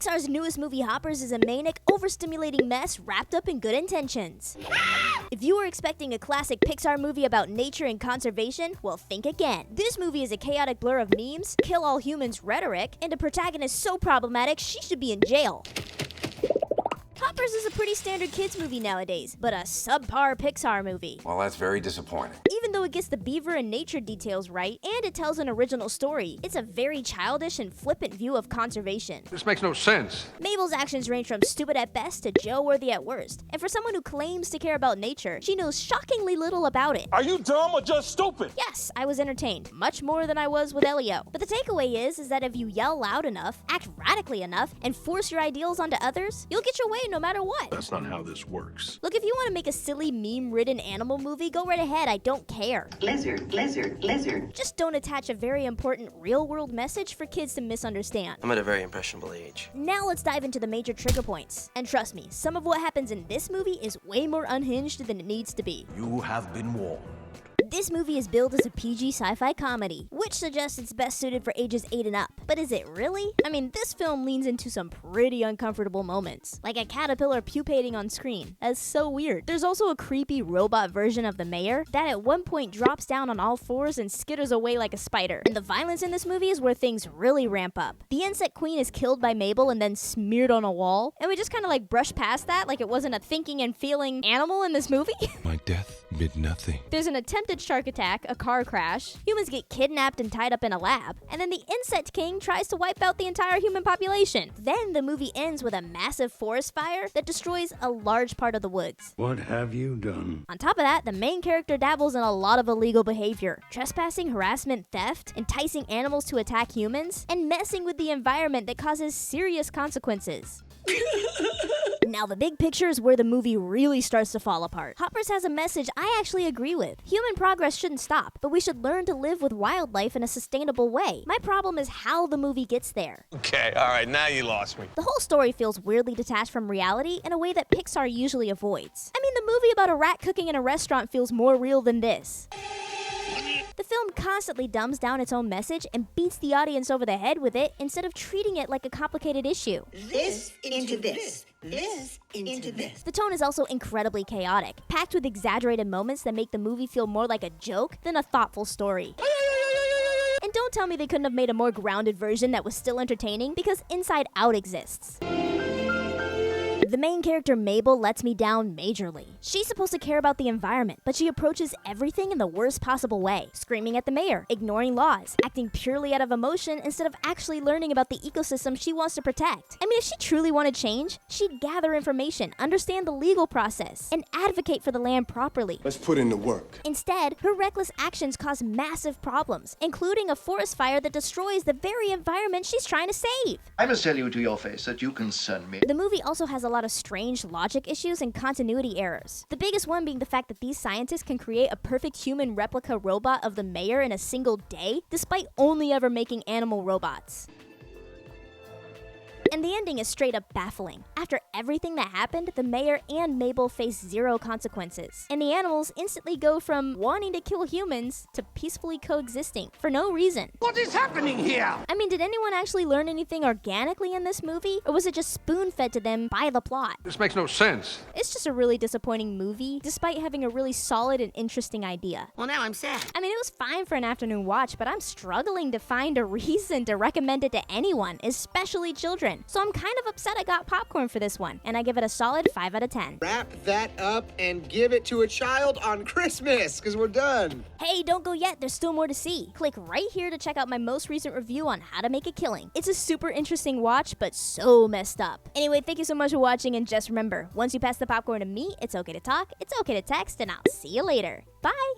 Pixar's newest movie Hoppers is a manic, overstimulating mess wrapped up in good intentions. If you were expecting a classic Pixar movie about nature and conservation, well, think again. This movie is a chaotic blur of memes, kill all humans rhetoric, and a protagonist so problematic she should be in jail. Hoppers is a pretty standard kids movie nowadays, but a subpar Pixar movie. Well, that's very disappointing. Even though it gets the beaver and nature details right, and it tells an original story, it's a very childish and flippant view of conservation. This makes no sense. Mabel's actions range from stupid at best to jail-worthy at worst, and for someone who claims to care about nature, she knows shockingly little about it. Are you dumb or just stupid? Yes, I was entertained, much more than I was with Elio. But the takeaway is that if you yell loud enough, act radically enough, and force your ideals onto others, you'll get your way no matter what. That's not how this works. Look, if you want to make a silly meme-ridden animal movie, go right ahead, I don't care. Blizzard, blizzard, blizzard. Just don't attach a very important real-world message for kids to misunderstand. I'm at a very impressionable age. Now let's dive into the major trigger points. And trust me, some of what happens in this movie is way more unhinged than it needs to be. You have been warned. This movie is billed as a PG sci-fi comedy, which suggests it's best suited for ages 8 and up. But is it really? I mean, this film leans into some pretty uncomfortable moments, like a caterpillar pupating on screen. That's so weird. There's also a creepy robot version of the mayor that at one point drops down on all fours and skitters away like a spider. And the violence in this movie is where things really ramp up. The insect queen is killed by Mabel and then smeared on a wall, and we just kind of like brush past that like it wasn't a thinking and feeling animal in this movie. My death meant nothing. There's an attempted shark attack, a car crash, humans get kidnapped and tied up in a lab, and then the insect king tries to wipe out the entire human population. Then the movie ends with a massive forest fire that destroys a large part of the woods. What have you done? On top of that, the main character dabbles in a lot of illegal behavior: trespassing, harassment, theft, enticing animals to attack humans, and messing with the environment that causes serious consequences. Now, the big picture is where the movie really starts to fall apart. Hoppers has a message I actually agree with. Human progress shouldn't stop, but we should learn to live with wildlife in a sustainable way. My problem is how the movie gets there. Okay, all right, now you lost me. The whole story feels weirdly detached from reality in a way that Pixar usually avoids. I mean, the movie about a rat cooking in a restaurant feels more real than this. The film constantly dumbs down its own message and beats the audience over the head with it instead of treating it like a complicated issue. This into this. This into this. The tone is also incredibly chaotic, packed with exaggerated moments that make the movie feel more like a joke than a thoughtful story. And don't tell me they couldn't have made a more grounded version that was still entertaining, because Inside Out exists. The main character, Mabel, lets me down majorly. She's supposed to care about the environment, but she approaches everything in the worst possible way, screaming at the mayor, ignoring laws, acting purely out of emotion instead of actually learning about the ecosystem she wants to protect. I mean, if she truly wanted change, she'd gather information, understand the legal process, and advocate for the land properly. Let's put in the work. Instead, her reckless actions cause massive problems, including a forest fire that destroys the very environment she's trying to save. I must tell you to your face that you concern me. The movie also has a lot of strange logic issues and continuity errors. The biggest one being the fact that these scientists can create a perfect human replica robot of the mayor in a single day, despite only ever making animal robots. And the ending is straight up baffling. After everything that happened, the mayor and Mabel face zero consequences. And the animals instantly go from wanting to kill humans to peacefully coexisting for no reason. What is happening here? I mean, did anyone actually learn anything organically in this movie? Or was it just spoon-fed to them by the plot? This makes no sense. It's just a really disappointing movie, despite having a really solid and interesting idea. Well, now I'm sad. I mean, it was fine for an afternoon watch, but I'm struggling to find a reason to recommend it to anyone, especially children. So I'm kind of upset I got popcorn for this one, and I give it a solid 5 out of 10. Wrap that up and give it to a child on Christmas, because we're done. Hey, don't go yet, there's still more to see. Click right here to check out my most recent review on How to Make a Killing. It's a super interesting watch, but so messed up. Anyway, thank you so much for watching, and just remember, once you pass the popcorn to me, it's okay to talk, it's okay to text, and I'll see you later. Bye!